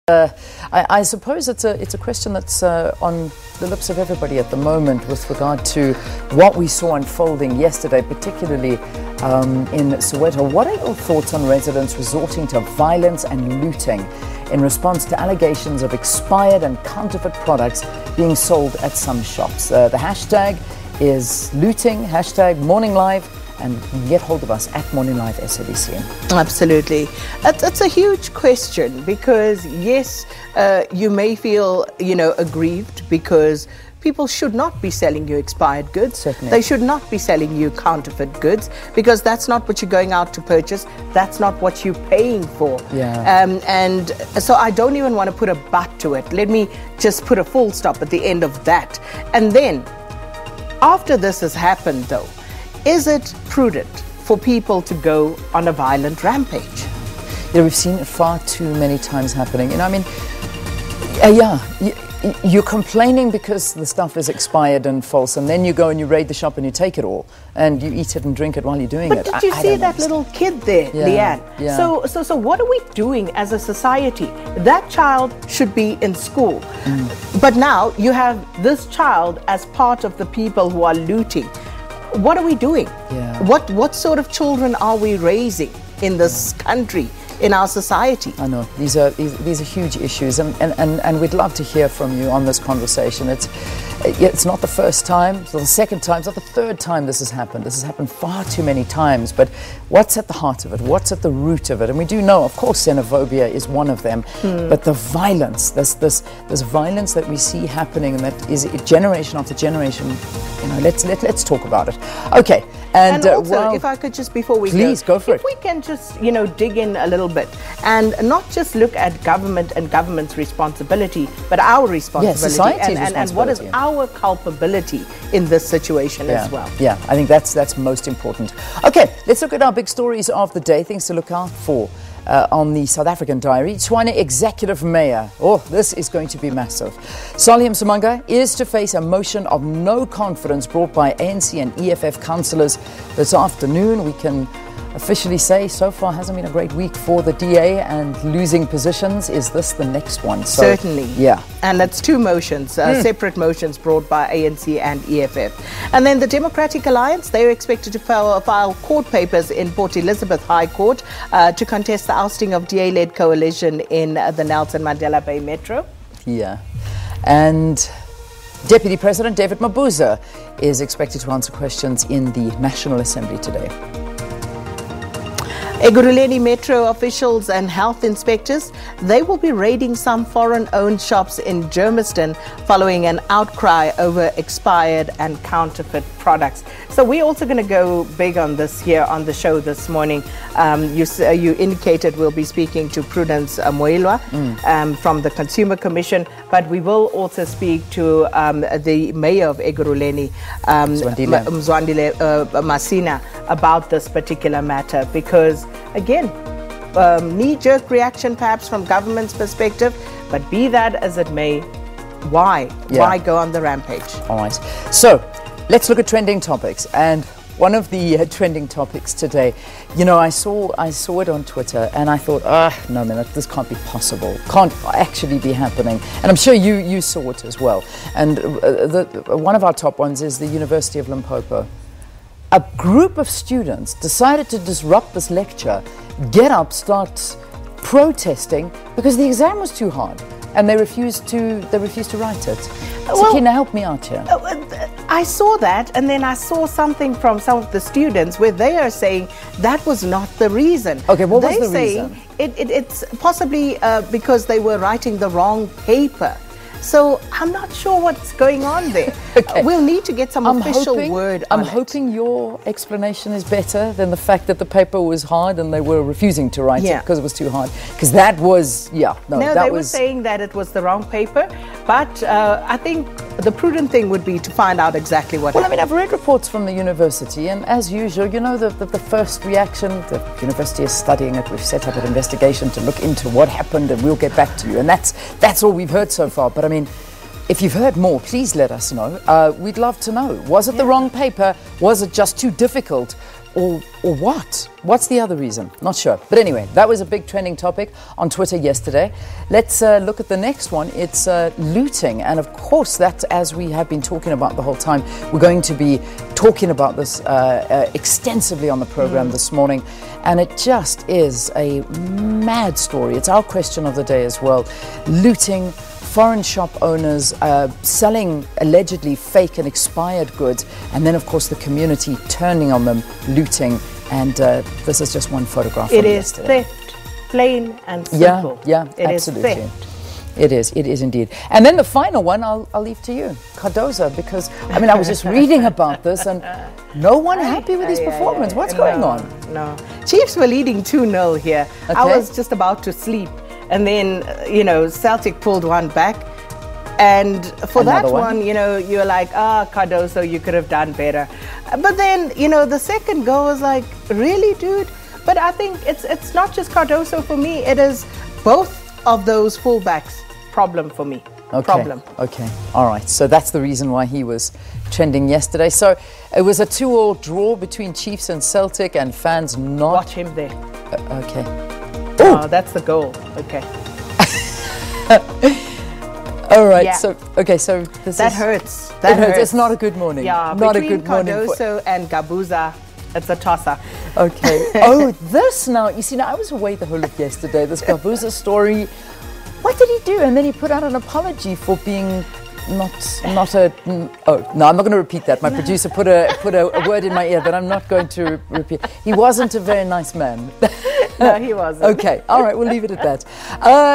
I suppose it's a question that's on the lips of everybody at the moment with regard to what we saw unfolding yesterday, particularly in Soweto. What are your thoughts on residents resorting to violence and looting in response to allegations of expired and counterfeit products being sold at some shops? The hashtag is looting, hashtag Morning Live, and you can get hold of us at Morning Live SABC. Absolutely. It's a huge question because, yes, you may feel, aggrieved because people should not be selling you expired goods. Certainly. They should not be selling you counterfeit goods because that's not what you're going out to purchase. That's not what you're paying for. Yeah. And so I don't even want to put a but to it. Let me just put a full stop at the end of that. And then, after this has happened, though, is it prudent for people to go on a violent rampage? We've seen it far too many times happening. You're complaining because the stuff is expired and false, and then you go and you raid the shop and you take it all, and you eat it and drink it while you're doing it. But did you see that little kid there, Leanne? Yeah. So what are we doing as a society? That child should be in school. But now you have this child as part of the people who are looting. What are we doing? Yeah. What sort of children are we raising in this country, in our society? I know these are huge issues, and we'd love to hear from you on this conversation. It's not the first time, it's not the second time, it's not the third time this has happened. This has happened far too many times. But what's at the heart of it? What's at the root of it? And we do know, of course, xenophobia is one of them. But the violence, this violence that we see happening, and that is generation after generation. Let's talk about it. Okay. And also, if I could just, before we please go for it. If we can just, dig in a little bit and not just look at government and government's responsibility, but our responsibility, society's and what is our culpability in this situation as well. Yeah, I think that's most important. Okay, let's look at our big stories of the day, things to look out for. On the South African Diary, Tshwane Executive Mayor. Oh, this is going to be massive. Salium Samanga is to face a motion of no confidence brought by ANC and EFF councillors this afternoon. We can officially say so far hasn't been a great week for the DA, and losing positions. Is this the next one? So, certainly. Yeah. And that's two motions, separate motions brought by ANC and EFF. And then the Democratic Alliance, they are expected to file court papers in Port Elizabeth High Court to contest the ousting of DA-led coalition in the Nelson Mandela Bay Metro. Yeah. And Deputy President David Mabuza is expected to answer questions in the National Assembly today. Ekurhuleni Metro officials and health inspectors, they will be raiding some foreign-owned shops in Germiston following an outcry over expired and counterfeit products. So we're also going to go big on this here on the show this morning. You indicated we'll be speaking to Prudence Moilwa from the Consumer Commission, but we will also speak to the Mayor of Ekurhuleni, Mzwandile Masina, about this particular matter, because again, knee-jerk reaction perhaps from government's perspective, but be that as it may, why go on the rampage? All right, so let's look at trending topics. And one of the trending topics today, I saw it on Twitter, and I thought, no, man, this can't be possible. Can't actually be happening. And I'm sure you saw it as well. And one of our top ones is the University of Limpopo. A group of students decided to disrupt this lecture, get up, start protesting because the exam was too hard, and they refused to write it. So Kina, help me out here. I saw that, and then I saw something from some of the students where they are saying that was not the reason. Okay, what was the reason? It's possibly because they were writing the wrong paper. So I'm not sure what's going on there. Okay. We'll need to get some official word on it. I'm hoping your explanation is better than the fact that the paper was hard and they were refusing to write it because it was too hard. Because that was, they were saying that it was the wrong paper. But I think the prudent thing would be to find out exactly what happened. I've read reports from the university, and as usual, the first reaction, the university is studying it. We've set up an investigation to look into what happened, and we'll get back to you. And that's all we've heard so far. But if you've heard more, please let us know. We'd love to know. Was it the wrong paper? Was it just too difficult? or what? What's the other reason? Not sure. But anyway, that was a big trending topic on Twitter yesterday. Let's look at the next one. It's looting. And of course, that, as we have been talking about the whole time, we're going to be talking about this extensively on the program this morning. And it just is a mad story. It's our question of the day as well. Looting, foreign shop owners selling allegedly fake and expired goods, and then of course the community turning on them, looting, and this is just one photograph. It is theft, plain and simple. Yeah, it absolutely. Is theft. It is indeed. And then the final one, I'll leave to you, Cardozo, because I mean I was just reading about this and no one happy with his performance. What's going on? No, Chiefs were leading 2-0 here. Okay. I was just about to sleep. And then, Celtic pulled one back. And for Another that one, you're like, Cardozo, you could have done better. But then, the second goal was like, really, dude? But I think it's not just Cardozo for me. It is both of those fullbacks problem for me. Okay. Okay. All right. So that's the reason why he was trending yesterday. So it was a 2-2 draw between Chiefs and Celtic, and fans not... Watch him there. Okay. Oh, that's the goal. Okay. All right. Yeah. So this hurts. That hurts. It's not a good morning. Yeah. Not a between good morning. Cardozo and Gabuza, it's a tosser. Okay. Oh, this now. You see, now I was away the whole of yesterday. This Gabuza story. What did he do? And then he put out an apology for being not a. Oh no, I'm not going to repeat that. My producer put a word in my ear that I'm not going to repeat. He wasn't a very nice man. No, he wasn't. Okay, all right, we'll leave it at that.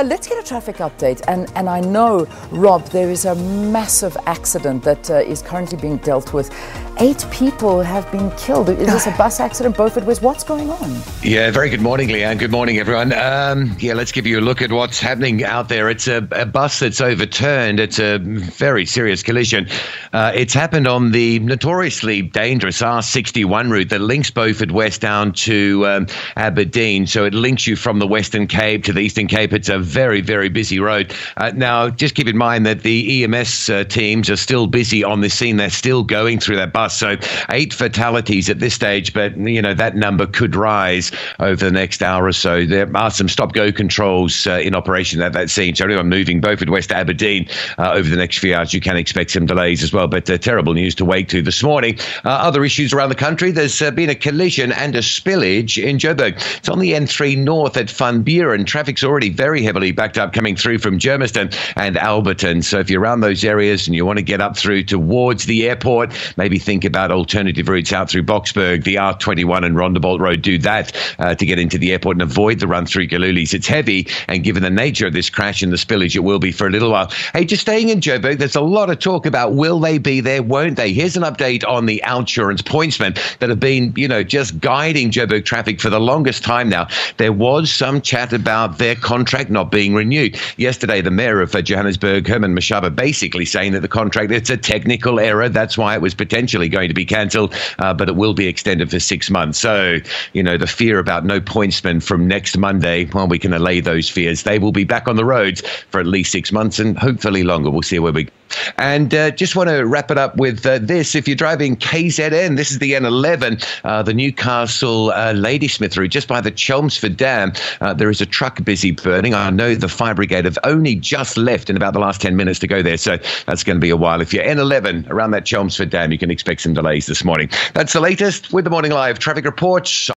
Let's get a traffic update. And I know, Rob, there is a massive accident that is currently being dealt with. 8 people have been killed. Is this a bus accident, Beaufort West? What's going on? Yeah, very good morning, Leanne. Good morning, everyone. Let's give you a look at what's happening out there. It's a bus that's overturned. It's a very serious collision. It's happened on the notoriously dangerous R61 route that links Beaufort West down to Aberdeen. So it links you from the Western Cape to the Eastern Cape. It's a very, very busy road. Now, just keep in mind that the EMS teams are still busy on the scene. They're still going through that bus. So 8 fatalities at this stage, but, that number could rise over the next hour or so. There are some stop-go controls in operation at that scene. So everyone moving Beaufort West to Aberdeen over the next few hours, you can expect some delays as well. But terrible news to wake to this morning. Other issues around the country. There's been a collision and a spillage in Joburg. It's on the N3 North at Van Buren. Traffic's already very heavily backed up coming through from Germiston and Alberton. So if you're around those areas and you want to get up through towards the airport, maybe think about alternative routes out through Boksburg, the R21 and Rondebolt Road. Do that to get into the airport and avoid the run through Galulis. It's heavy, and given the nature of this crash and the spillage, it will be for a little while. Hey, just staying in Joburg, there's a lot of talk about will they be there, won't they? Here's an update on the Outsurance pointsmen that have been, just guiding Joburg traffic for the longest time now. There was some chat about their contract not being renewed. Yesterday, the mayor of Johannesburg, Herman Mashaba, basically saying that the contract, it's a technical error. That's why it was potentially going to be cancelled, but it will be extended for 6 months. So, the fear about no pointsmen from next Monday, well, we can allay those fears. They will be back on the roads for at least 6 months and hopefully longer. We'll see where we go. And just want to wrap it up with this. If you're driving KZN, this is the N11, the Newcastle Ladysmith route, just by the Chelmsford Dam. There is a truck busy burning. I know the fire brigade have only just left in about the last 10 minutes to go there, so that's going to be a while. If you're N11 around that Chelmsford Dam, you can expect some delays this morning. That's the latest with the Morning Live traffic reports.